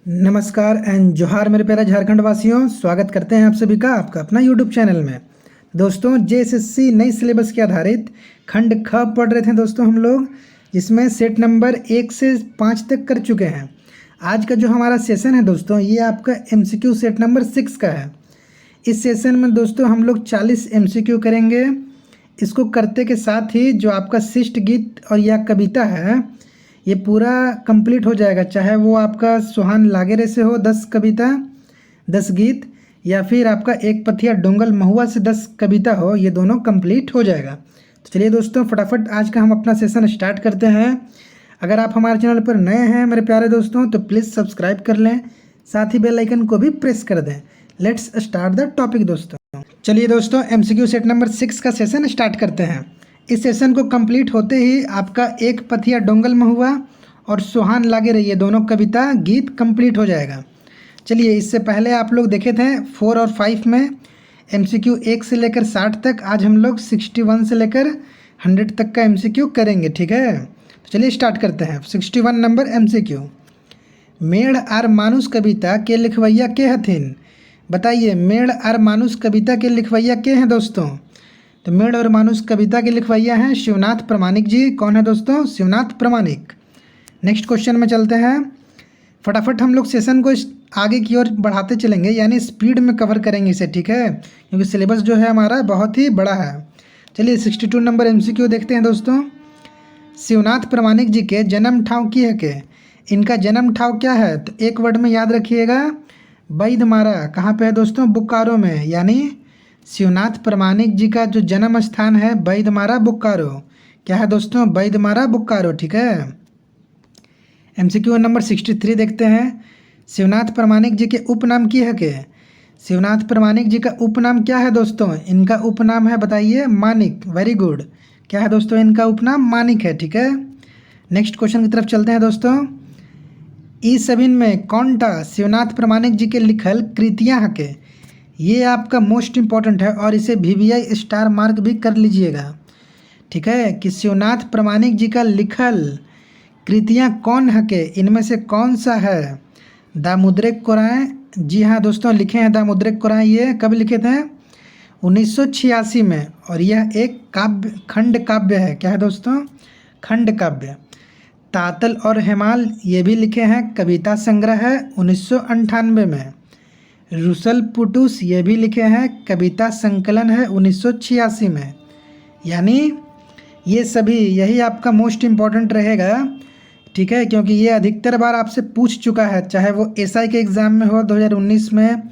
नमस्कार एंड जोहार मेरे प्यारे झारखंड वासियों। स्वागत करते हैं आप सभी का आपका अपना यूट्यूब चैनल में। दोस्तों जेएसएससी नई सिलेबस के आधारित खंड ख पढ़ रहे थे दोस्तों हम लोग, जिसमें सेट नंबर 1 से 5 तक कर चुके हैं। आज का जो हमारा सेशन है दोस्तों, ये आपका एमसीक्यू सेट नंबर 6 का है। इस सेशन में दोस्तों हम लोग 40 एमसीक्यू करेंगे। इसको करते के साथ ही जो आपका शिष्ट गीत और या कविता है ये पूरा कंप्लीट हो जाएगा, चाहे वो आपका सुहान लागेरे से हो 10 कविता 10 गीत, या फिर आपका एक पथिया डोंगल महुआ से 10 कविता हो, ये दोनों कंप्लीट हो जाएगा। तो चलिए दोस्तों फटाफट आज का हम अपना सेशन स्टार्ट करते हैं। अगर आप हमारे चैनल पर नए हैं मेरे प्यारे दोस्तों तो प्लीज़ सब्सक्राइब कर लें, साथ ही बेल आइकन को भी प्रेस कर दें। लेट्स स्टार्ट द टॉपिक दोस्तों। चलिए दोस्तों एमसीक्यू सेट नंबर 6 का सेशन स्टार्ट करते हैं। इस सेशन को कंप्लीट होते ही आपका एक पथिया डोंगल महुआ और सुहान लागे रही ये दोनों कविता गीत कंप्लीट हो जाएगा। चलिए इससे पहले आप लोग देखे थे 4 और 5 में एमसीक्यू 1 से लेकर 60 तक, आज हम लोग 61 से लेकर 100 तक का एमसीक्यू करेंगे, ठीक है। तो चलिए स्टार्ट करते हैं। 61 नंबर एमसीक्यू, मेढ़ आर मानुष कविता के लिखवैया के हथिन। बताइए मेढ़ आर मानुष कविता के लिखवैया के हैं दोस्तों? तो मेढ़ और मानुष कविता के लिखवैया हैं शिवनाथ प्रामाणिक जी। कौन है दोस्तों? शिवनाथ प्रामाणिक। नेक्स्ट क्वेश्चन में चलते हैं। फटाफट हम लोग सेशन को आगे की ओर बढ़ाते चलेंगे, यानी स्पीड में कवर करेंगे इसे, ठीक है, क्योंकि सिलेबस जो है हमारा बहुत ही बड़ा है। चलिए 62 नंबर एमसीक्यू देखते हैं दोस्तों। शिवनाथ प्रामाणिक जी के जन्म ठाव की है के, इनका जन्म ठाव क्या है? तो एक वर्ड में याद रखिएगा, बैदमारा। कहाँ पे है दोस्तों? बोकारो में। यानी शिवनाथ प्रामाणिक जी का जो जन्म स्थान है बैदमारा बोकारो। क्या है दोस्तों? बैदमारा बोकारो, ठीक है। एमसीक्यू नंबर 63 देखते हैं। शिवनाथ प्रामाणिक जी के उपनाम की है के, शिवनाथ प्रामाणिक जी का उपनाम क्या है दोस्तों? इनका उपनाम है, बताइए, मानिक। Very good. क्या है दोस्तों? इनका उपनाम मानिक है, ठीक है। नेक्स्ट क्वेश्चन की तरफ चलते हैं दोस्तों। ई सबिन में कौन टा शिवनाथ प्रामाणिक जी के लिखल कृतियाँ है के? ये आपका मोस्ट इम्पॉर्टेंट है और इसे VVI स्टार मार्क भी कर लीजिएगा, ठीक है, कि शिवनाथ प्रामाणिक जी का लिखल कृतियाँ कौन है के, इनमें से कौन सा है? दामुद्रिक कोराएँ। जी हाँ दोस्तों, लिखे हैं दामुद्रिक कोराएँ। ये कब लिखे थे? 1986 में। और यह एक काव्य, खंड काव्य है। क्या है दोस्तों? खंड काव्य। तातल और हेमाल ये भी लिखे हैं, कविता संग्रह है, 1998 में। रुसल पुटुस ये भी लिखे हैं, कविता संकलन है, 1986 में। यानी ये सभी, यही आपका मोस्ट इम्पॉर्टेंट रहेगा, ठीक है, क्योंकि ये अधिकतर बार आपसे पूछ चुका है, चाहे वो एसआई के एग्ज़ाम में हो 2019 में,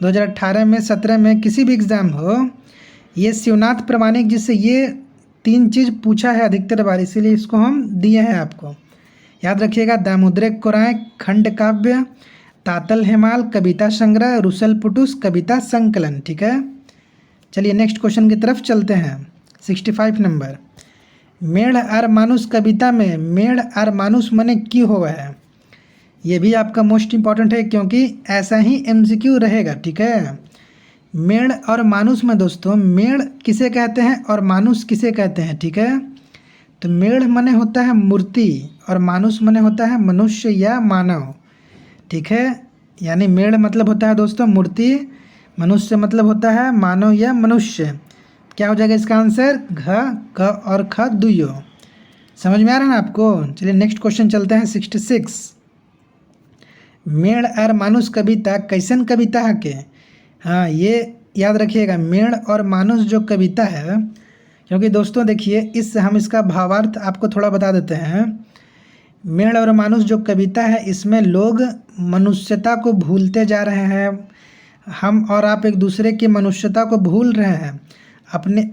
2018 में, 17 में, किसी भी एग्ज़ाम हो, ये शिवनाथ प्रामाणिक जी से ये 3 चीज़ पूछा है अधिकतर बार, इसीलिए इसको हम दिए हैं आपको। याद रखिएगा, दामुद्रिक कोराएँ खंड काव्य, तातल हेमाल कविता संग्रह, रुसल पुटुस कविता संकलन, ठीक है। चलिए नेक्स्ट क्वेश्चन की तरफ चलते हैं। 65 नंबर, मेढ़ आर मानुष कविता में मेढ़ आर मानुष मने की हुआ है। ये भी आपका मोस्ट इम्पॉर्टेंट है, क्योंकि ऐसा ही एमसीक्यू रहेगा, ठीक है। मेढ़ और मानुष में दोस्तों, मेढ़ किसे कहते हैं और मानुष किसे कहते हैं, ठीक है। तो मेढ़ मने होता है मूर्ति और मानुष मने होता है मनुष्य या मानव, ठीक है। यानी मेढ़ मतलब होता है दोस्तों मूर्ति, मनुष्य मतलब होता है मानव या मनुष्य। क्या हो जाएगा इसका आंसर? घ, क और ख दुयो। समझ में आ रहा है ना आपको? चलिए नेक्स्ट क्वेश्चन चलते हैं। 66, मेढ़ और मानुष कविता कैसन कविता है के? हाँ, ये याद रखिएगा, मेढ़ और मानुष जो कविता है, क्योंकि दोस्तों देखिए हम इसका भावार्थ आपको थोड़ा बता देते हैं। मेढ़ और मानुष जो कविता है, इसमें लोग मनुष्यता को भूलते जा रहे हैं। हम और आप एक दूसरे की मनुष्यता को भूल रहे हैं।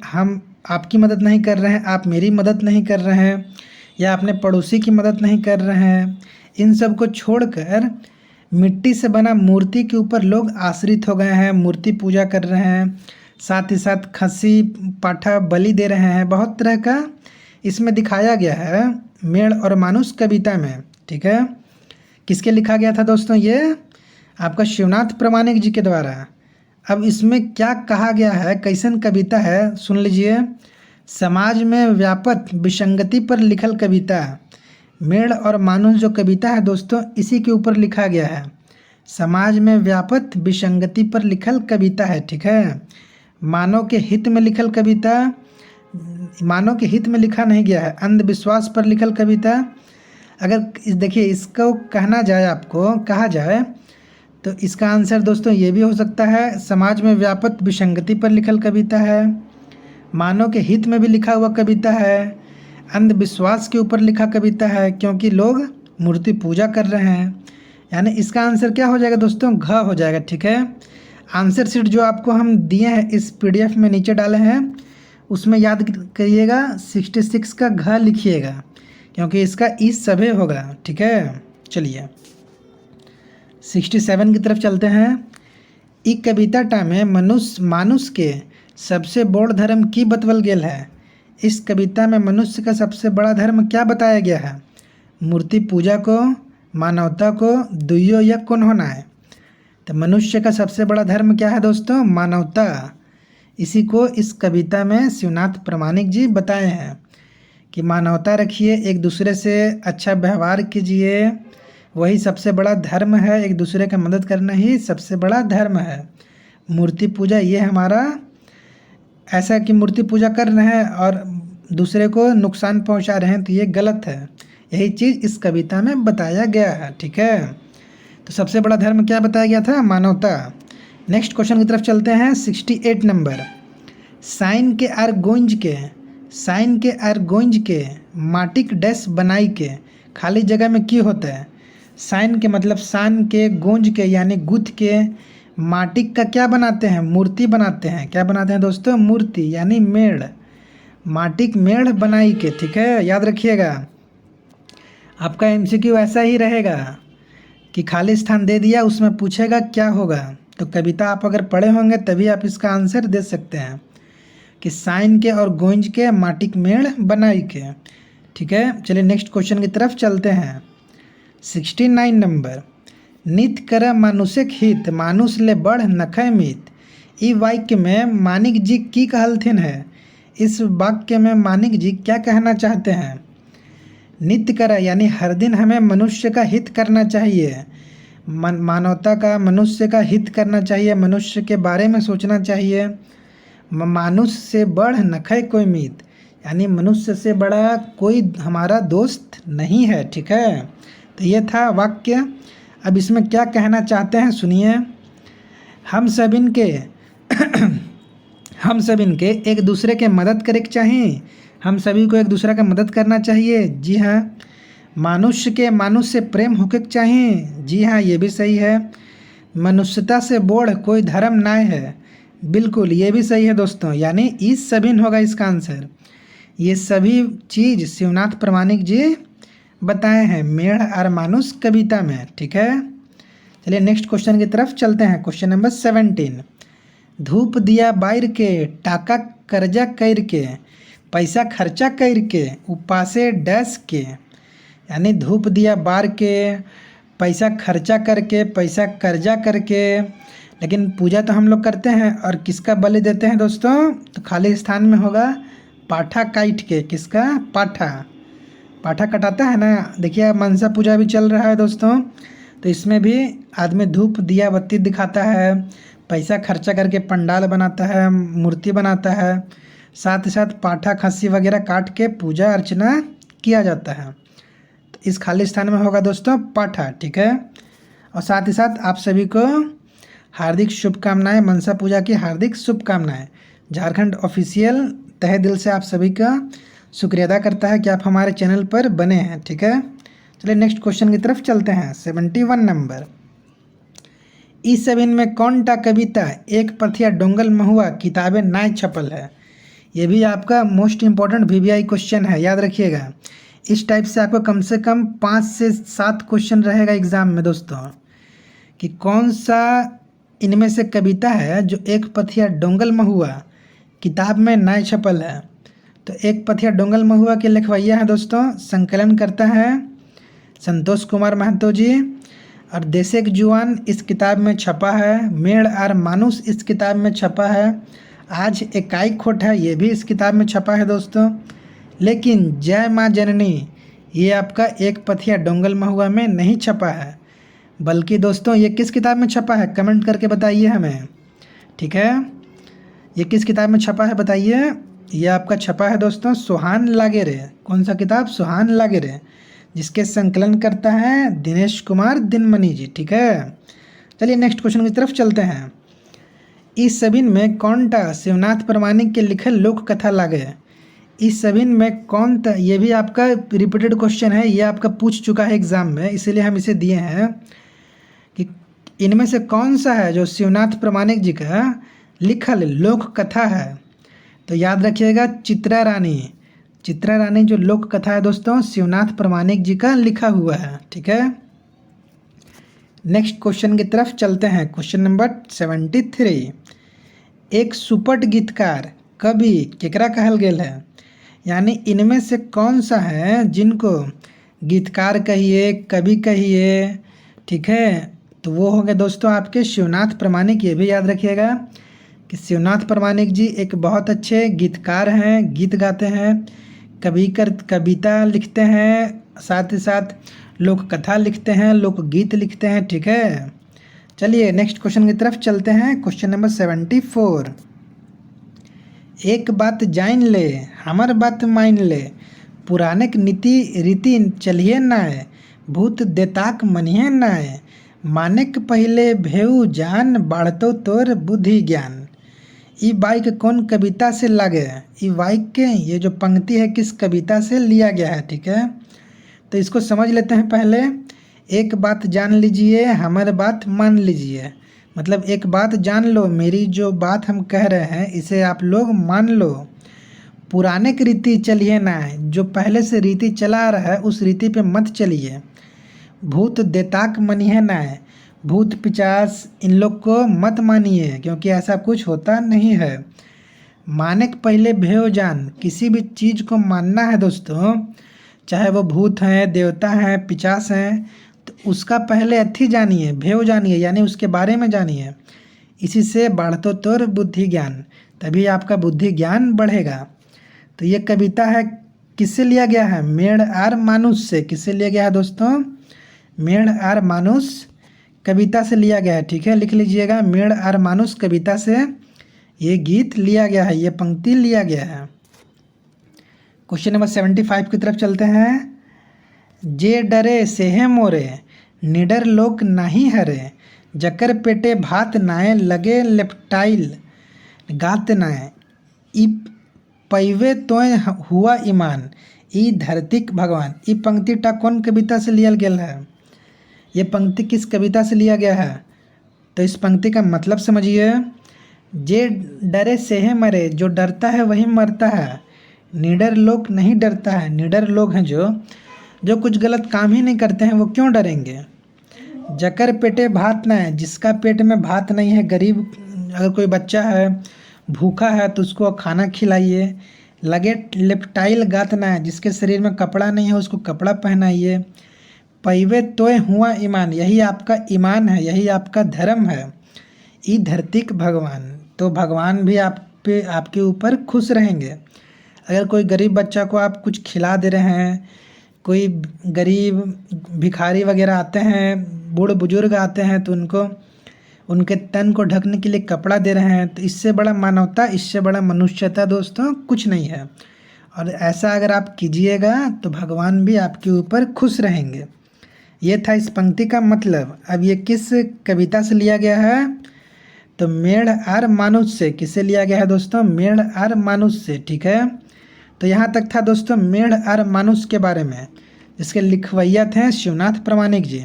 हम आपकी मदद नहीं कर रहे हैं, आप मेरी मदद नहीं कर रहे हैं, या अपने पड़ोसी की मदद नहीं कर रहे हैं। इन सब को छोड़कर मिट्टी से बना मूर्ति के ऊपर लोग आश्रित हो गए हैं, मूर्ति पूजा कर रहे हैं, साथ ही साथ खसी पाठा बलि दे रहे हैं। बहुत तरह का इसमें दिखाया गया है मेढ़ और मानुष कविता में, ठीक है। किसके लिखा गया था दोस्तों? ये आपका शिवनाथ प्रामाणिक जी के द्वारा। अब इसमें क्या कहा गया है, कैसन कविता है, सुन लीजिए। समाज में व्यापक विसंगति पर लिखल कविता, मेढ़ और मानुष जो कविता है दोस्तों, इसी के ऊपर लिखा गया है। समाज में व्याप्त विसंगति पर लिखल कविता है। ठीक है, मानव के हित में लिखल कविता, मानव के हित में लिखा नहीं गया है, अंधविश्वास पर लिखल कविता। अगर देखिए इसको कहना जाए, आपको कहा जाए तो इसका आंसर दोस्तों ये भी हो सकता है, समाज में व्याप्त विसंगति पर लिखल कविता है, मानव के हित में भी लिखा हुआ कविता है, अंधविश्वास के ऊपर लिखा कविता है, क्योंकि लोग मूर्ति पूजा कर रहे हैं। यानी इसका आंसर क्या हो जाएगा दोस्तों, घ हो जाएगा। ठीक है, आंसर शीट जो आपको हम दिए हैं इस पीडीएफ में नीचे डाले हैं, उसमें याद करिएगा 66 का घ लिखिएगा, क्योंकि इसका ई सभे होगा। ठीक है, चलिए 67 की तरफ चलते हैं। ई कविताटा में मानुष के सबसे बड़ धर्म की बतवल गेल है। इस कविता में मनुष्य का सबसे बड़ा धर्म क्या बताया गया है? मूर्ति पूजा को, मानवता को, दुइयो या कौन होना है? तो मनुष्य का सबसे बड़ा धर्म क्या है दोस्तों? मानवता। इसी को इस कविता में शिवनाथ प्रामाणिक जी बताए हैं कि मानवता रखिए, एक दूसरे से अच्छा व्यवहार कीजिए, वही सबसे बड़ा धर्म है। एक दूसरे का मदद करना ही सबसे बड़ा धर्म है। मूर्ति पूजा ये हमारा ऐसा कि मूर्ति पूजा कर रहे हैं और दूसरे को नुकसान पहुंचा रहे हैं, तो ये गलत है। यही चीज़ इस कविता में बताया गया है। ठीक है, तो सबसे बड़ा धर्म क्या बताया गया था? मानवता। नेक्स्ट क्वेश्चन की तरफ चलते हैं। 68 नंबर। साइन के आर गोंज के माटिक डैश बनाई के खाली जगह में की होता है? साइन के मतलब सान के, गोंज के यानी गुथ के, माटिक का क्या बनाते हैं? मूर्ति बनाते हैं। क्या बनाते हैं दोस्तों? मूर्ति यानी मेढ़। माटिक मेढ़ बनाई के। ठीक है, याद रखिएगा। आपका एमसीक्यू ऐसा ही रहेगा कि खाली स्थान दे दिया, उसमें पूछेगा क्या होगा। तो कविता आप अगर पढ़े होंगे तभी आप इसका आंसर दे सकते हैं कि साइन के और गोंज के माटिक मेढ़ बनाई के। ठीक है, चलिए नेक्स्ट क्वेश्चन की तरफ चलते हैं। 69 नंबर। नित कर मानुषिक हित, मानुष ले बढ़ नखय मित। ई वाक्य में मानिक जी की कहलथिन है? इस वाक्य में मानिक जी क्या कहना चाहते हैं? नित्य कर यानी हर दिन हमें मनुष्य का हित करना चाहिए, मानवता का, मनुष्य का हित करना चाहिए, मनुष्य के बारे में सोचना चाहिए। मानुष से बढ़ नखय कोई मित, यानी मनुष्य से बड़ा कोई हमारा दोस्त नहीं है। ठीक है, तो ये था वाक्य। अब इसमें क्या कहना चाहते हैं सुनिए। हम सब इनके एक दूसरे के मदद करे के चाहिए। हम सभी को एक दूसरे का मदद करना चाहिए। जी हाँ। मानुष्य से प्रेम होके चाहिए। जी हाँ, ये भी सही है। मनुष्यता से बोढ़ कोई धर्म ना है। बिल्कुल, ये भी सही है दोस्तों, यानी इस सभी होगा इसका आंसर। ये सभी चीज़ शिवनाथ प्रामाणिक जी बताए हैं मेढ़ और मानुष कविता में। ठीक है, चलिए नेक्स्ट क्वेश्चन की तरफ चलते हैं। Question number 17। धूप दिया बार के, टाका कर्जा कर के, पैसा खर्चा कर के, उपासे डैश के। यानी धूप दिया बार के, पैसा खर्चा करके, पैसा कर्जा करके। लेकिन पूजा तो हम लोग करते हैं, और किसका बलि देते हैं दोस्तों? तो खाली स्थान में होगा पाठा काट के। किसका? पाठा कटाता है ना। देखिए मनसा पूजा भी चल रहा है दोस्तों, तो इसमें भी आदमी धूप दिया बत्ती दिखाता है, पैसा खर्चा करके पंडाल बनाता है, मूर्ति बनाता है, साथ ही साथ पाठा खस्सी वगैरह काट के पूजा अर्चना किया जाता है। तो इस खाली स्थान में होगा दोस्तों पाठा। ठीक है, और साथ ही साथ आप सभी को हार्दिक शुभकामनाएं, मनसा पूजा की हार्दिक शुभकामनाएं। झारखंड ऑफिशियल तहे दिल से आप सभी का शुक्रिया अदा करता है कि आप हमारे चैनल पर बने हैं। ठीक है, चलिए नेक्स्ट क्वेश्चन की तरफ चलते हैं। 71 नंबर। इस सभी में कौन टा कविता एक पथिया डोंगल महुआ किताबें ना छपल है? ये भी आपका मोस्ट इम्पॉर्टेंट VVI क्वेश्चन है, याद रखिएगा। इस टाइप से आपको कम से कम 5 से 7 क्वेश्चन रहेगा एग्जाम में दोस्तों, कि कौन सा इनमें से कविता है जो एक पथिया डोंगल महुआ किताब में ना छपल है। तो एक पथिया डोंगल महुआ के लिखवैया है दोस्तों, संकलन करता है संतोष कुमार महतो जी, और देशेक जुआन इस किताब में छपा है। मेढ़ और मानुष इस किताब में छपा है। आज इकाई खोट है, ये भी इस किताब में छपा है दोस्तों। लेकिन जय माँ जननी ये आपका एक पथिया डोंगल महुआ में नहीं छपा है। बल्कि दोस्तों ये किस किताब में छपा है कमेंट करके बताइए हमें। ठीक है, ये किस किताब में छपा है बताइए। ये आपका छपा है दोस्तों सुहान लागेरे। कौन सा किताब? सुहान लागेरे, जिसके संकलन करता है दिनेश कुमार दिनमणि जी। ठीक है, चलिए नेक्स्ट क्वेश्चन की तरफ चलते हैं। इस सबिन में कौन टा शिवनाथ प्रमाणिक के लिखल लोक कथा लागे? इस सबिन में कौन था? ये भी आपका रिपीटेड क्वेश्चन है, ये आपका पूछ चुका है एग्जाम में, इसीलिए हम इसे दिए हैं कि इनमें से कौन सा है जो शिवनाथ प्रमाणिक जी का लिखल लोक कथा है। तो याद रखिएगा चित्रा रानी। चित्रा रानी जो लोक कथा है दोस्तों शिवनाथ प्रमाणिक जी का लिखा हुआ है। ठीक है, नेक्स्ट क्वेश्चन की तरफ चलते हैं। Question number 73। एक सुपट गीतकार कवि केकरा कहल गेल है? यानी इनमें से कौन सा है जिनको गीतकार कहिए, कवि कहिए। ठीक है, तो वो होंगे दोस्तों आपके शिवनाथ प्रमाणिक। ये भी याद रखिएगा कि शिवनाथ प्रमाणिक जी एक बहुत अच्छे गीतकार हैं, गीत गाते हैं, कविता लिखते हैं, साथ ही साथ लोक कथा लिखते हैं, लोकगीत लिखते हैं। ठीक है, चलिए नेक्स्ट क्वेश्चन की तरफ चलते हैं। Question number 74। एक बात जान ले हमर बात मान ले, पुरानिक नीति रीति चलिए नाय, भूत देताक मनिए नाय, मानेक पहले भेऊ जान, बाढ़तो तोर बुद्धि ज्ञान। ई वाक्य कौन कविता से लागे? ई वाक्य ये जो पंक्ति है किस कविता से लिया गया है? ठीक है, तो इसको समझ लेते हैं पहले। एक बात जान लीजिए हमारे बात मान लीजिए, मतलब एक बात जान लो, मेरी जो बात हम कह रहे हैं इसे आप लोग मान लो। पुराने की रीति चलिए ना, जो पहले से रीति चला रहा है उस रीति पे मत चलिए। भूत देताक मनिए ना, भूत पिचास इन लोग को मत मानिए क्योंकि ऐसा कुछ होता नहीं है। माने के पहले भेव जान, किसी भी चीज़ को मानना है दोस्तों, चाहे वो भूत हैं, देवता हैं, पिचास हैं, तो उसका पहले अथी जानिए, भेव जानिए, यानी उसके बारे में जानिए। इसी से बढ़तो तोर बुद्धि ज्ञान, तभी आपका बुद्धि ज्ञान बढ़ेगा। तो ये कविता है किससे लिया गया है? मेढ़ आर मानुष से। किससे लिया गया है दोस्तों? मेढ़ आर मानुष कविता से लिया गया है। ठीक है, लिख लीजिएगा, मेढ़ आर मानुष कविता से ये गीत लिया गया है, ये पंक्ति लिया गया है। क्वेश्चन नंबर 75 की तरफ चलते हैं। जे डरे सेहे मोरे, निडर लोक नहीं हरे, जकर पेटे भात नाय, लगे लेप्टाइल गात नाय, ई पैवे तोय हुआ ईमान, ई धरतीक भगवान। ई पंक्ति टा कौन कविता से लिया गेल है? ये पंक्ति किस कविता से लिया गया है? तो इस पंक्ति का मतलब समझिए। जे डरे सेहे मरे, जो डरता है वही मरता है। निडर लोग नहीं डरता है, निडर लोग हैं जो कुछ गलत काम ही नहीं करते हैं, वो क्यों डरेंगे। जकर पेटे भात ना है, जिसका पेट में भात नहीं है, गरीब अगर कोई बच्चा है भूखा है तो उसको खाना खिलाइए। लगे लेप्टाइल गात ना है, जिसके शरीर में कपड़ा नहीं है उसको कपड़ा पहनाइए। पैवे तोय हुआ ईमान, यही आपका ईमान है, यही आपका धर्म है। ई धरतीक भगवान, तो भगवान भी आप पे आपके ऊपर खुश रहेंगे। अगर कोई गरीब बच्चा को आप कुछ खिला दे रहे हैं, कोई गरीब भिखारी वगैरह आते हैं, बूढ़े बुजुर्ग आते हैं, तो उनको उनके तन को ढकने के लिए कपड़ा दे रहे हैं, तो इससे बड़ा मानवता, इससे बड़ा मनुष्यता दोस्तों कुछ नहीं है। और ऐसा अगर आप कीजिएगा तो भगवान भी आपके ऊपर खुश रहेंगे। ये था इस पंक्ति का मतलब। अब ये किस कविता से लिया गया है? तो मेढ़ आर मानुष से। किससे लिया गया है दोस्तों? मेढ़ आर मानुष से। ठीक है, तो यहाँ तक था दोस्तों मेढ़ आर मानुष के बारे में, जिसके लिखवैया थे शिवनाथ प्रमाणिक जी।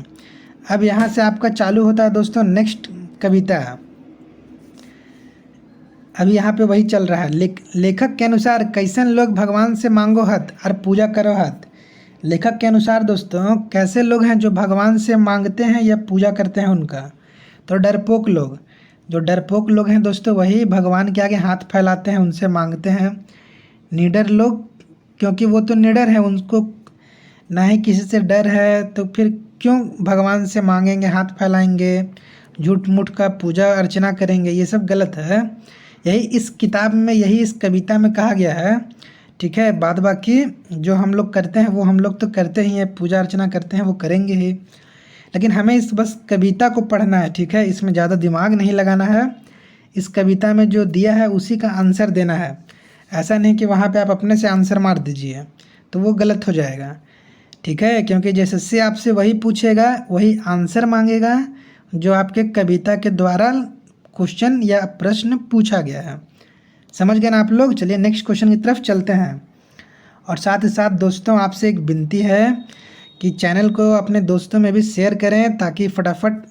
अब यहाँ से आपका चालू होता है दोस्तों नेक्स्ट कविता। अभी यहाँ पे वही चल रहा है। लेखक के अनुसार कैसन लोग भगवान से मांगो हत और पूजा करो हत। लेखक के अनुसार दोस्तों कैसे लोग हैं जो भगवान से मांगते हैं या पूजा करते हैं उनका? तो डरपोक लोग। जो डरपोक लोग हैं दोस्तों वही भगवान के आगे हाथ फैलाते हैं, उनसे मांगते हैं। निडर लोग, क्योंकि वो तो निडर है, उनको ना ही किसी से डर है, तो फिर क्यों भगवान से मांगेंगे, हाथ फैलाएंगे, झूठ मूठ का पूजा अर्चना करेंगे, ये सब गलत है। यही इस किताब में, यही इस कविता में कहा गया है। ठीक है, बाद बाकी जो हम लोग करते हैं वो हम लोग तो करते ही हैं, पूजा अर्चना करते हैं वो करेंगे ही, लेकिन हमें इस बस कविता को पढ़ना है, ठीक है। इसमें ज़्यादा दिमाग नहीं लगाना है। इस कविता में जो दिया है उसी का आंसर देना है। ऐसा नहीं कि वहाँ पे आप अपने से आंसर मार दीजिए, तो वो गलत हो जाएगा, ठीक है। क्योंकि जैसे आपसे वही पूछेगा, वही आंसर मांगेगा जो आपके कविता के द्वारा क्वेश्चन या प्रश्न पूछा गया है। समझ गए ना आप लोग। चलिए नेक्स्ट क्वेश्चन की तरफ चलते हैं। और साथ ही साथ दोस्तों आपसे एक विनती है कि चैनल को अपने दोस्तों में भी शेयर करें, ताकि फटाफट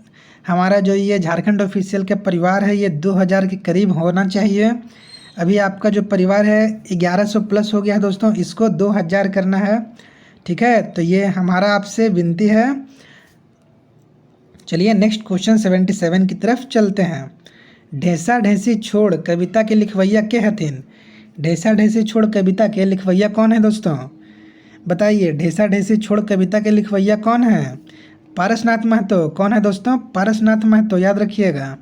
हमारा जो ये झारखंड ऑफिशियल का परिवार है ये 2000 के करीब होना चाहिए। अभी आपका जो परिवार है 1100 प्लस हो गया है दोस्तों, इसको 2000 करना है, ठीक है। तो ये हमारा आपसे विनती है। चलिए नेक्स्ट क्वेश्चन 77 की तरफ चलते हैं। ढेसा ढेसी छोड़ कविता के लिखवैया के हथिन। ढेसा ढेसी छोड़ कविता के लिखवैया कौन है दोस्तों, बताइए। ढेसा ढेसी छोड़ कविता के लिखवैया कौन है? पारसनाथ महतो। कौन है दोस्तों? पारसनाथ महतो, याद रखिएगा।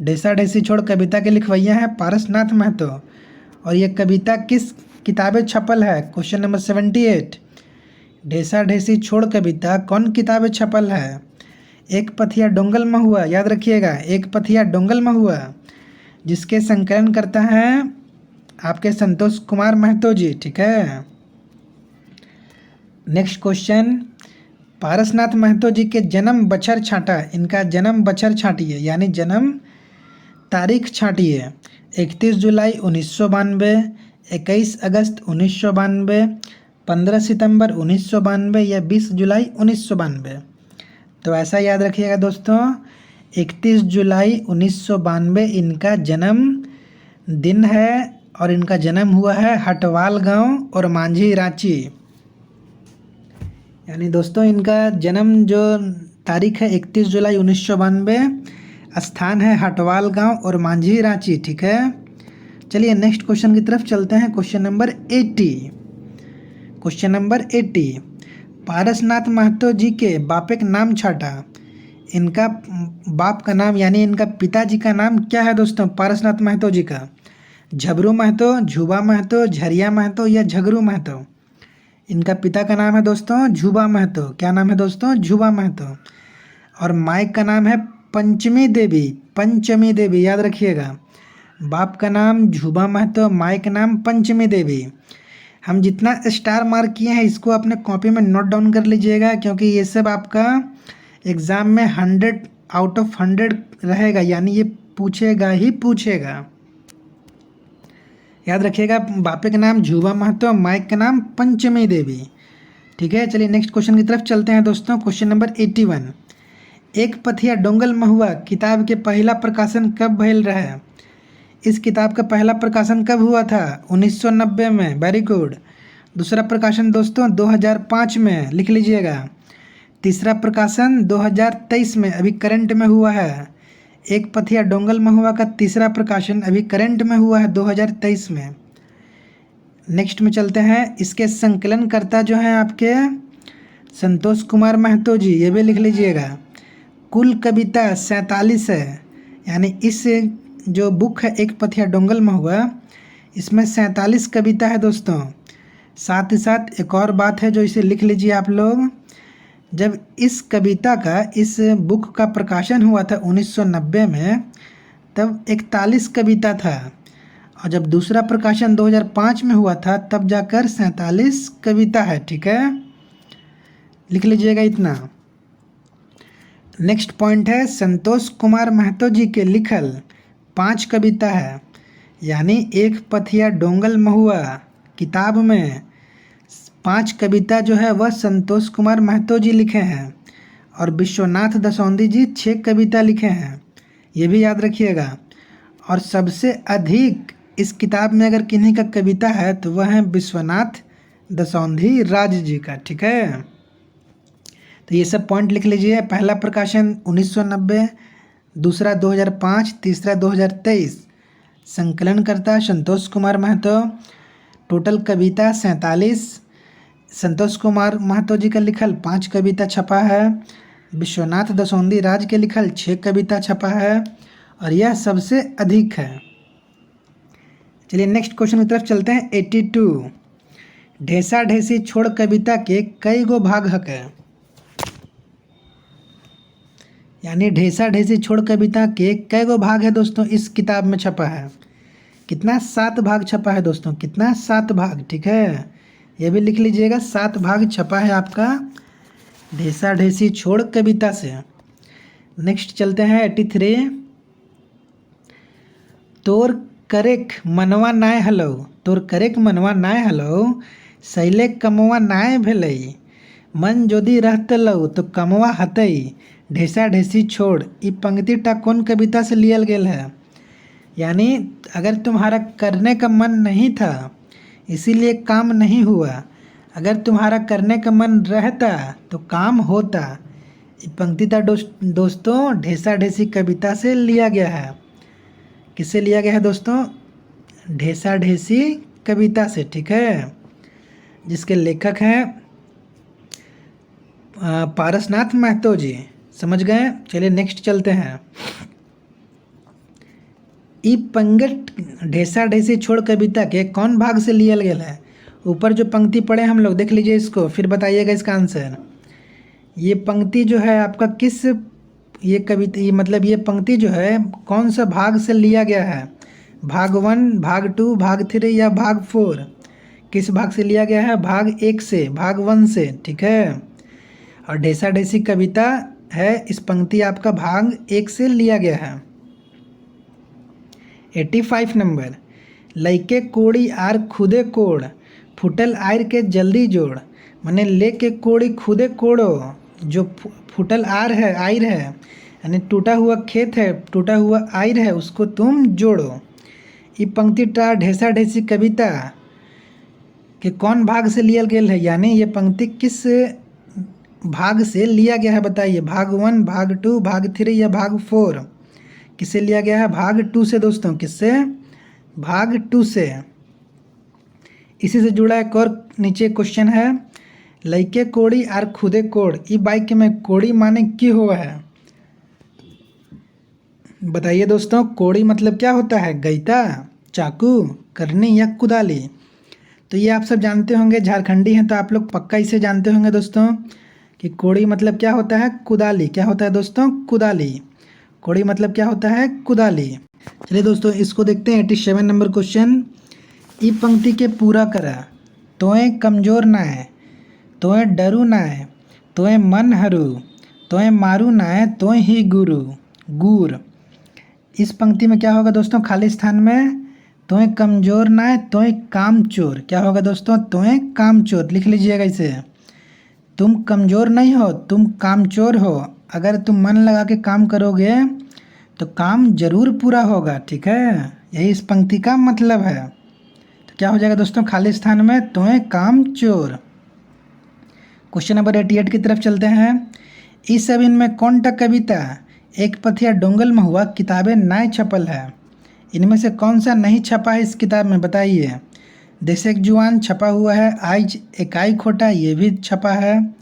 ढेसा ढेसी छोड़ कविता के लिखवैया है पारसनाथ महतो। और ये कविता किस किताबें छपल है? Question number 78। ढेसा ढेसी छोड़ कविता कौन किताबें छपल है? एक पथिया डोंगल महुआ, याद रखिएगा, एक पथिया डोंगल महुआ, जिसके संकलन करता है आपके संतोष कुमार महतो जी, ठीक है। नेक्स्ट क्वेश्चन, पारसनाथ महतो जी के जन्म बछर छांटा। इनका जन्म बछर छांटिए, यानी जन्म तारीख छांटिए। 31 जुलाई 1992, 21 अगस्त 1992, 15 सितंबर 1992 या 20 जुलाई 1992। तो ऐसा याद रखिएगा दोस्तों, 31 जुलाई 1992 इनका जन्म दिन है और इनका जन्म हुआ है हटवाल गांव और मांझी रांची। यानी दोस्तों इनका जन्म जो तारीख है 31 जुलाई 1992, स्थान है हटवाल गांव और मांझी रांची, ठीक है। चलिए नेक्स्ट क्वेश्चन की तरफ चलते हैं। Question number 80। Question number 80, Parasnath Mahato ji के बापे का नाम छाटा। इनका बाप का नाम यानी इनका पिताजी का नाम क्या है दोस्तों पारसनाथ महतो जी का? झबरू महतो, झूबा महतो, झरिया महतो या झगरू महतो? इनका पिता का नाम है दोस्तों झूबा महतो। क्या नाम है दोस्तों? झूबा महतो। और माई का नाम है पंचमी देवी, पंचमी देवी, याद रखिएगा। बाप का नाम झूबा महतो, माई का नाम पंचमी देवी। हम जितना स्टार मार्क किए हैं इसको अपने कॉपी में नोट डाउन कर लीजिएगा, क्योंकि ये सब आपका एग्ज़ाम में 100 आउट ऑफ 100 रहेगा, यानी ये पूछेगा ही पूछेगा। याद रखिएगा, बापे का नाम झूबा महतो, माई का नाम पंचमी देवी, ठीक है। चलिए नेक्स्ट क्वेश्चन की तरफ चलते हैं दोस्तों। क्वेश्चन नंबर 81, एक पथिया डोंगल महुआ किताब के पहला प्रकाशन कब भइल रहे? इस किताब का पहला प्रकाशन कब हुआ था? 1990 में, वेरी गुड। दूसरा प्रकाशन दोस्तों 2005 में, लिख लीजिएगा। तीसरा प्रकाशन 2023 में, अभी करंट में हुआ है। एक पथिया डोंगल महुआ का तीसरा प्रकाशन अभी करंट में हुआ है 2023 में। नेक्स्ट में चलते हैं। इसके संकलनकर्ता जो हैं आपके संतोष कुमार महतो जी, ये भी लिख लीजिएगा। कुल कविता 47 है, यानी इस जो बुक है एक पथिया डोंगल महुआ, इसमें 47 कविता है दोस्तों। साथ ही साथ एक और बात है जो इसे लिख लीजिए आप लोग। जब इस कविता का, इस बुक का प्रकाशन हुआ था 1990 में, तब 41 कविता था, और जब दूसरा प्रकाशन 2005 में हुआ था तब जाकर 47 कविता है, ठीक है। लिख लीजिएगा इतना। नेक्स्ट पॉइंट है, संतोष कुमार महतो जी के लिखल 5 कविता है, यानी एक पथिया डोंगल महुआ किताब में 5 कविता जो है वह संतोष कुमार महतो जी लिखे हैं, और विश्वनाथ दसौंधी जी 6 कविता लिखे हैं, ये भी याद रखिएगा। और सबसे अधिक इस किताब में अगर किन्हीं का कविता है तो वह है विश्वनाथ दसौंधी राज जी का, ठीक है। तो ये सब पॉइंट लिख लीजिए। पहला प्रकाशन 1990, दूसरा 2005, तीसरा 2023। संकलनकर्ता संतोष कुमार महतो। टोटल कविता 47। संतोष कुमार महतो जी का लिखल 5 कविता छपा है। विश्वनाथ दसौंधी राज के लिखल 6 कविता छपा है, और यह सबसे अधिक है। चलिए नेक्स्ट क्वेश्चन की तरफ चलते हैं। 82, ढेसा ढेसी छोड़ कविता के कई गो भाग हक है? यानी ढेसा ढेसी छोड़ कविता के कै गो भाग है दोस्तों इस किताब में छपा है? कितना? 7 भाग छपा है दोस्तों। कितना? 7 भाग। ठीक है, ये भी लिख लीजिएगा, 7 भाग छपा है आपका ढेसा ढेसी छोड़ कविता से। नेक्स्ट चलते हैं 83। तोर करेक मनवा नाय हलो, तोर करेक मनवा नाय हलो, सैले कमवा नाय भेलई, मन जोदी रहत लऊ तो कमवा हतई, ढेसा ढेसी छोड़। ई पंक्ति टा कौन कविता से लियल गेल है? यानी अगर तुम्हारा करने का मन नहीं था इसीलिए काम नहीं हुआ, अगर तुम्हारा करने का मन रहता तो काम होता। ये पंक्ति था दोस्तों ढेसा ढेसी कविता से लिया गया है। किससे लिया गया है दोस्तों? ढेसा ढेसी कविता से। ठीक है, जिसके लेखक हैं पारसनाथ महतो जी। समझ गए? चलिए नेक्स्ट चलते हैं। ई पंगत ढेसा ढेसी छोड़ कविता के कौन भाग से लियल गेल है? ऊपर जो पंक्ति पढ़े हम लोग, देख लीजिए इसको, फिर बताइएगा इसका आंसर। ये पंक्ति जो है आपका किस, ये कविता, ये मतलब ये पंक्ति जो है कौन सा भाग से लिया गया है? भाग 1, भाग 2, भाग 3 या भाग 4? किस भाग से लिया गया है? भाग 1 से, भाग 1 से। ठीक है, और ढेसा ढेसी कविता है, इस पंक्ति आपका भाग 1 से लिया गया है। 85 नंबर। लइके कोड़ी आर खुदे कोड़, फुटल आयर के जल्दी जोड़। माने लेके कोड़ी खुदे कोड़ो, जो फुटल आयर है यानी टूटा हुआ खेत है, टूटा हुआ आयर है, उसको तुम जोड़ो। ये पंक्ति टा ढेसा ढेसी कविता के कौन भाग से लिया गेल है? यानी ये पंक्ति किस भाग से लिया गया है बताइए? भाग 1, भाग 2, भाग 3 या भाग 4? किससे लिया गया है? भाग 2 से दोस्तों। किससे? भाग 2 से। इसी से जुड़ा एक और नीचे क्वेश्चन है, लइके कोड़ी आर खुदे कोड़, ई बाइक में कोड़ी माने की हुआ है? बताइए दोस्तों, कोड़ी मतलब क्या होता है? गईता, चाकू, करनी या कुदाली? तो ये आप सब जानते होंगे, झारखंडी हैं तो आप लोग पक्का इसे जानते होंगे दोस्तों कि कोड़ी मतलब क्या होता है? कुदाली। क्या होता है दोस्तों? कुदाली। कोड़ी मतलब क्या होता है? कुदाली। चलिए दोस्तों इसको देखते हैं। 87 नंबर क्वेश्चन। ई पंक्ति के पूरा करा, तोए कमजोर ना है, तोए डरू ना है, तोए मन हरू, तोए मारू ना है, तोए ही गुरु गुर। इस पंक्ति में क्या होगा दोस्तों? खाली स्थान में तोए कमजोर ना है, तोए काम चोर। क्या होगा दोस्तों? तोए काम चोर। लिख लीजिएगा इसे। तुम कमज़ोर नहीं हो, तुम कामचोर हो। अगर तुम मन लगा के काम करोगे तो काम जरूर पूरा होगा। ठीक है, यही इस पंक्ति का मतलब है। तो क्या हो जाएगा दोस्तों? खाली स्थान में तोए काम चोर। क्वेश्चन नंबर 88 की तरफ चलते हैं। इस सब इनमें कौन टा कविता एक पथिया डोंगल में हुआ किताबें नाय छपल है? इनमें से कौन सा नहीं छपा है इस किताब में बताइए? देश एक जुआन छपा हुआ है, आज इकाई खोटा ये भी छपा है,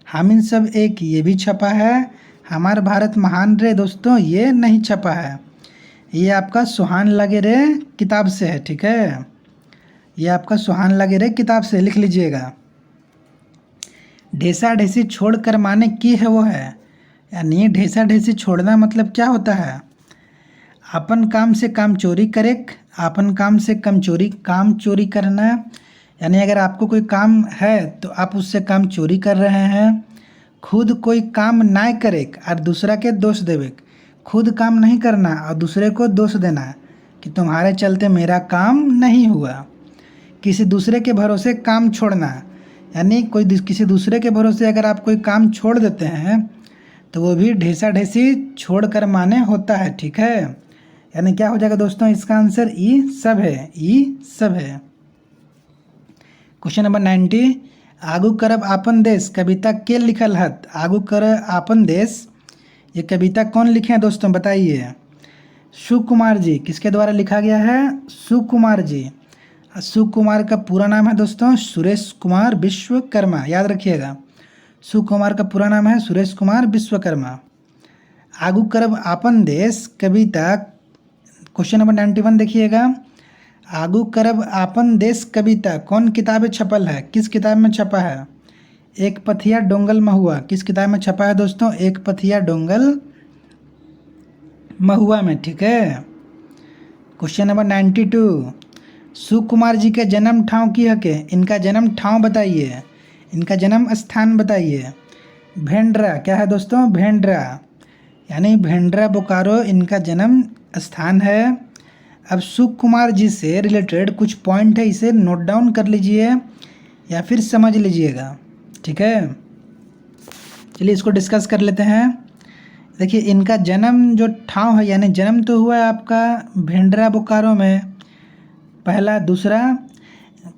हामिन सब एक ये भी छपा है, हमार भारत महान रे दोस्तों ये नहीं छपा है। ये आपका सुहान लगे रे किताब से है। ठीक है, ये आपका सुहान लगे रे किताब से। लिख लीजिएगा। ढेसा ढेसी छोड़ कर माने की है वो है, यानी ढेसा ढेसी छोड़ना मतलब क्या होता है? अपन काम से काम चोरी करे, अपन काम से काम चोरी करना। यानी अगर आपको कोई काम है तो आप उससे काम चोरी कर रहे हैं। खुद कोई काम ना करे और दूसरा के दोष देवे। खुद काम नहीं करना और दूसरे को दोष देना कि तुम्हारे चलते मेरा काम नहीं हुआ। किसी दूसरे के भरोसे काम छोड़ना, यानी किसी दूसरे के भरोसे अगर आप कोई काम छोड़ देते हैं तो वो भी ढेसा ढेसी छोड़ कर माने होता है। ठीक है, यानी क्या हो जाएगा दोस्तों? इसका आंसर ई सब है। ई सब है। Question number 90। आगू करब आपन देश कविता के लिखल हत? आगू कर आपन देश ये कविता कौन लिखे हैं दोस्तों बताइए? सुकुमार जी। किसके द्वारा लिखा गया है? सुकुमार जी। सुकुमार का पूरा नाम है दोस्तों सुरेश कुमार विश्वकर्मा। याद रखिएगा, सुकुमार का पूरा नाम है सुरेश कुमार विश्वकर्मा। आगू करब आपन देश कविता, क्वेश्चन नंबर 91 देखिएगा। आगू करब आपन देश कविता कौन किताबें छपल है? किस किताब में छपा है? एक पथिया डोंगल में हुआ। किस किताब में छपा है दोस्तों? एक पथिया डोंगल महुआ में, ठीक है। क्वेश्चन नंबर 92, सुकुमार जी के जन्म ठाव की हके, इनका जन्म ठाव बताइए, इनका जन्म स्थान बताइए। भेंड्रा, क्या है दोस्तों, भेंड्रा, यानी भेंड्रा बोकारो इनका जन्म स्थान है। अब सुकुमार जी से रिलेटेड कुछ पॉइंट है, इसे नोट डाउन कर लीजिए या फिर समझ लीजिएगा, ठीक है। चलिए इसको डिस्कस कर लेते हैं। देखिए इनका जन्म जो ठाव है, यानी जन्म तो हुआ है आपका भेंड्रा बोकारो में, पहला। दूसरा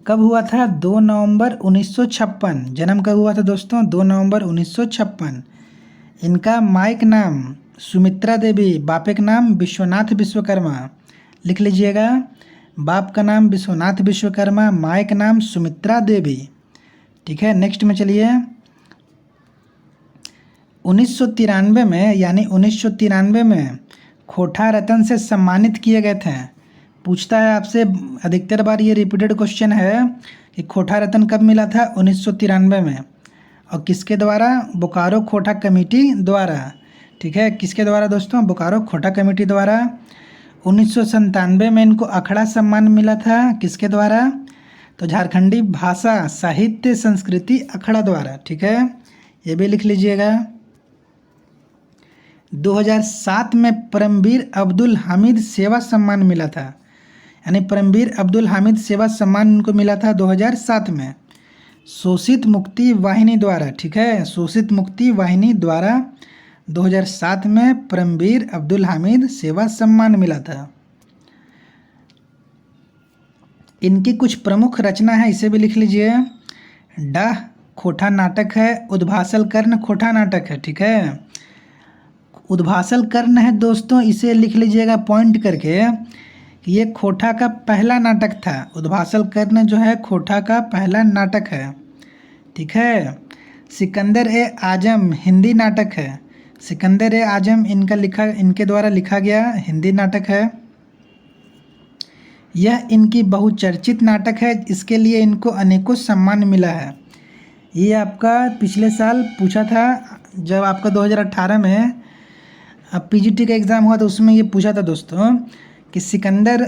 कब हुआ था, 2 नवंबर 1956। जन्म कब हुआ था दोस्तों, 2 नवंबर 1956। इनका माइक नाम सुमित्रा देवी, बापे का नाम विश्वनाथ विश्वकर्मा, लिख लीजिएगा। बाप का नाम विश्वनाथ विश्वकर्मा, माँ का नाम सुमित्रा देवी, ठीक है। नेक्स्ट में चलिए, 1993 में, यानी 1993 में खोटा रत्न से सम्मानित किए गए थे। पूछता है आपसे, अधिकतर बार ये रिपीटेड क्वेश्चन है कि खोटा रत्न कब मिला था, 1993 में, और किसके द्वारा, बोकारो खोटा कमेटी द्वारा, ठीक है। किसके द्वारा दोस्तों, बोकारो खोटा कमेटी द्वारा। 1997 में इनको अखड़ा सम्मान मिला था, किसके द्वारा, तो झारखंडी भाषा साहित्य संस्कृति अखड़ा द्वारा, ठीक है, ये भी लिख लीजिएगा। 2007 में परमवीर अब्दुल हामिद सेवा सम्मान मिला था, यानी परमवीर अब्दुल हामिद सेवा सम्मान इनको मिला था 2007 में, शोषित मुक्ति वाहिनी द्वारा, ठीक है, शोषित मुक्ति वाहिनी द्वारा 2007 में परमवीर अब्दुल हामिद सेवा सम्मान मिला था। इनकी कुछ प्रमुख रचना है, इसे भी लिख लीजिए। डाह खोटा नाटक है, उद्भासल कर्ण खोटा नाटक है, ठीक है। उद्भासल कर्ण है दोस्तों, इसे लिख लीजिएगा पॉइंट करके कि ये खोटा का पहला नाटक था। उद्भासल कर्ण जो है खोटा का पहला नाटक है, ठीक है। सिकंदर ए आजम हिंदी नाटक है, सिकंदर ए आजम इनके द्वारा लिखा गया हिंदी नाटक है। यह इनकी बहुचर्चित नाटक है, इसके लिए इनको अनेकों सम्मान मिला है। ये आपका पिछले साल पूछा था, जब आपका 2018 में अब पीजीटी का एग्ज़ाम हुआ तो उसमें ये पूछा था दोस्तों कि सिकंदर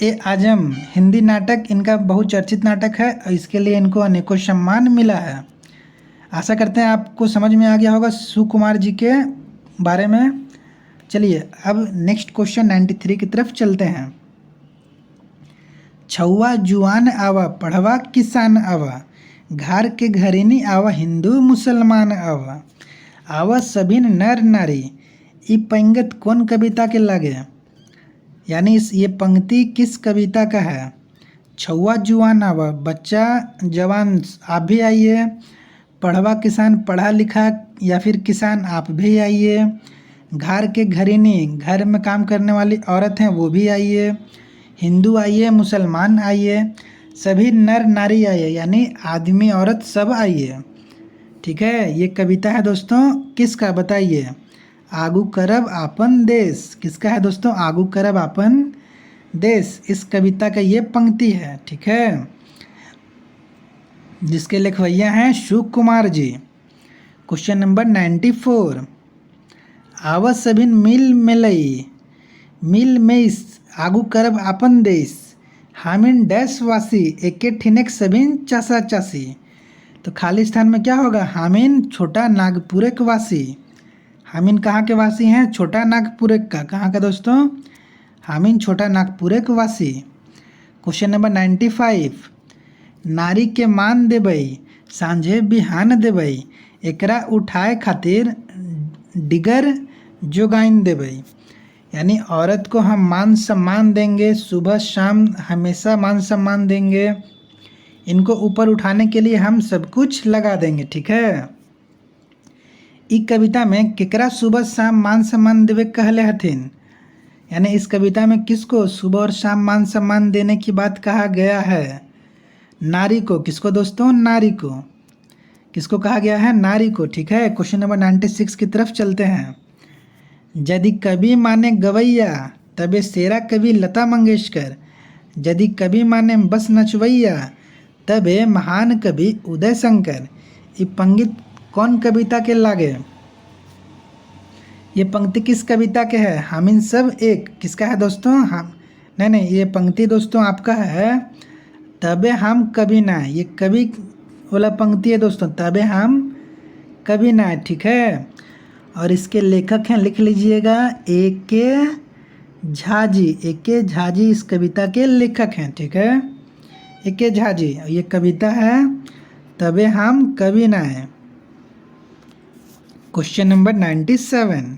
ए आजम हिंदी नाटक इनका बहुचर्चित नाटक है और इसके लिए इनको अनेकों सम्मान मिला है। आशा करते हैं आपको समझ में आ गया होगा सुकुमार जी के बारे में। चलिए अब नेक्स्ट क्वेश्चन 93 की तरफ चलते हैं। छौवा जुआन आवा पढ़वा किसान आवा, घर के घरेनी आवा हिंदू मुसलमान आवा, आवा सभिन नर नारी, ई पंगत कौन कविता के लागे, यानी ये पंक्ति किस कविता का है। छौवा जुआन आवा, बच्चा जवान आप भी आइए, पढ़वा किसान पढ़ा लिखा या फिर किसान आप भी आइए, घर के घरेनी घर में काम करने वाली औरत हैं वो भी आइए, हिंदू आइए, मुसलमान आइए, सभी नर नारी आइए, यानी आदमी औरत सब आइए, ठीक है। ये कविता है दोस्तों किसका बताइए, आगू करब आपन देश, किसका है दोस्तों, आगू करब आपन देश, इस कविता का ये पंक्ति है, ठीक है, जिसके लिखवैया हैं सुकुमार जी। क्वेश्चन नंबर 94, आवत सभिन मिल मिलई मिल में आगू करब आपन देश, हामिन डैश वासी एके ठिनक सभिन चासा चासी। तो खाली स्थान में क्या होगा, हामिन छोटा नागपुरे के वासी। हामिन कहाँ के वासी हैं, छोटा नागपुरे का, कहाँ का दोस्तों, हामिन छोटा नागपुरे के वासी। क्वेश्चन नंबर 95, नारी के मान देबई सांझे बिहान देबई, एकरा उठाए खातिर डिगर जोगाइन देबई, यानी औरत को हम मान सम्मान देंगे, सुबह शाम हमेशा मान सम्मान देंगे, इनको ऊपर उठाने के लिए हम सब कुछ लगा देंगे, ठीक है। इस कविता में केकरा सुबह शाम मान सम्मान देवे कहले हथिन, यानी इस कविता में किसको सुबह और शाम मान सम्मान देने की बात कहा गया है, नारी को। किसको दोस्तों, नारी को। किसको कहा गया है, नारी को, ठीक है। क्वेश्चन नंबर 96 की तरफ चलते हैं। यदि कवि माने गवैया तबे सेरा कवि लता मंगेशकर, यदि कवि माने बस नचवैया तबे महान कवि उदय शंकर। ये पंडित कौन कविता के लागे, ये पंक्ति किस कविता के है? हम इन सब एक किसका है दोस्तों? हम नहीं, ये पंक्ति दोस्तों आपका है तबे हम कभी ना। ये कवि वाला पंक्ति है दोस्तों, तबे हम कभी ना, ठीक है। और इसके लेखक हैं, लिख लीजिएगा, ए.के. झा जी। ए.के. झा जी इस कविता के लेखक हैं, ठीक है, ए.के. झा जी। ये कविता है तबे हम कभी ना है। क्वेश्चन नंबर 97,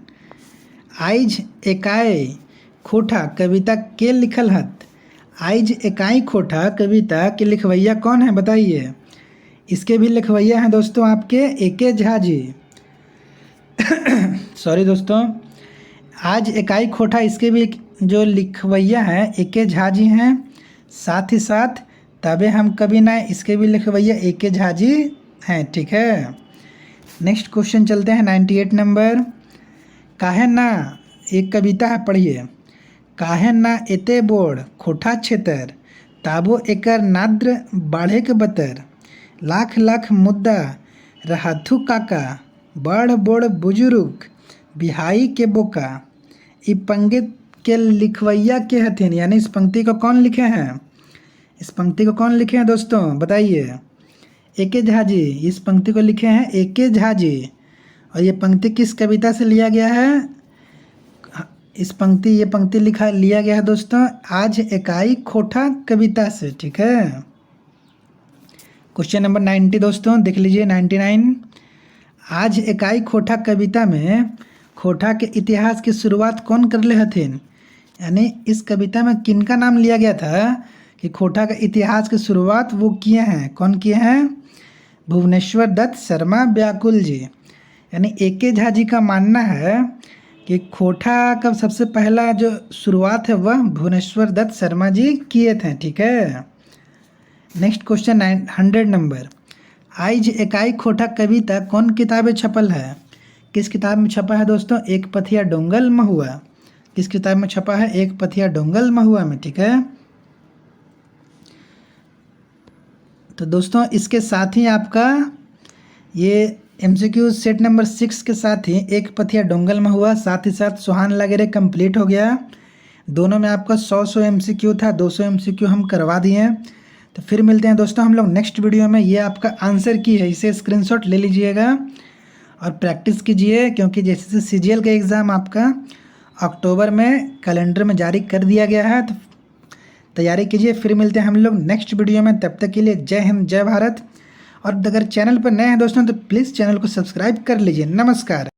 आइज एकाए खोठा कविता के लिखल हत। आइज एकाई खोठा कविता के लिखवैया कौन है बताइए? इसके भी लिखवैया हैं दोस्तों आपके ए.के. झा जी। सॉरी दोस्तों, आज एकाई खोठा इसके भी जो लिखवैया हैं ए.के. झा जी हैं। साथ ही साथ तबे हम कभी ना, इसके भी लिखवैया ए.के. झा जी हैं, ठीक है। नेक्स्ट क्वेश्चन चलते हैं 98 नंबर। काहे ना, एक कविता है, पढ़िए। काहे ना एते बोड़ खोठा छेतर, ताबो एकर नाद्र बाढ़े के बतर। लाख लाख मुद्दा रहथु काका, बड़ बड़ बुजुर्ग बिहाई के बोका। इ पंक्ति के लिखवैया के हथिन, यानी इस पंक्ति को कौन लिखे हैं? इस पंक्ति को कौन लिखे हैं दोस्तों बताइए? ए.के. झा जी इस पंक्ति को लिखे हैं, ए.के. झा जी। और ये पंक्ति किस कविता से लिया गया है? ये पंक्ति लिया गया है दोस्तों आज एकाई खोठा कविता से, ठीक है। क्वेश्चन नंबर 90 दोस्तों देख लीजिए 99। आज एकाई खोठा कविता में खोठा के इतिहास की शुरुआत कौन कर ले हथिन? यानी इस कविता में किनका नाम लिया गया था कि खोठा का इतिहास की शुरुआत वो किए हैं? कौन किए हैं? भुवनेश्वर दत्त शर्मा व्याकुल जी। यानी ए.के. झा जी का मानना है कि खोठा का सबसे पहला जो शुरुआत है वह भुवनेश्वर दत्त शर्मा जी किए थे, ठीक है। Next question 100 number. आइज एकाई खोठा कविता कौन किताबें छपल है? किस किताब में छपा है दोस्तों? एक पथिया डोंगल महुआ। किस किताब में छपा है? एक पथिया डोंगल महुआ में, ठीक है। तो दोस्तों इसके साथ ही आपका ये MCQ सेट नंबर 6 के साथ ही एक पथिया डोंगल में हुआ, साथ ही साथ सुहान लागेरे कंप्लीट हो गया। दोनों में आपका 100 MCQ था, 200 MCQ हम करवा दिए। तो फिर मिलते हैं दोस्तों हम लोग नेक्स्ट वीडियो में। ये आपका आंसर की है, इसे स्क्रीनशॉट ले लीजिएगा और प्रैक्टिस कीजिए, क्योंकि जैसे CGL का एग्ज़ाम आपका अक्टूबर में कैलेंडर में जारी कर दिया गया है, तो तैयारी कीजिए। फिर मिलते हैं हम लोग नेक्स्ट वीडियो में, तब तक के लिए जय हिंद जय भारत। और अगर चैनल पर नए हैं दोस्तों तो प्लीज़ चैनल को सब्सक्राइब कर लीजिए। नमस्कार।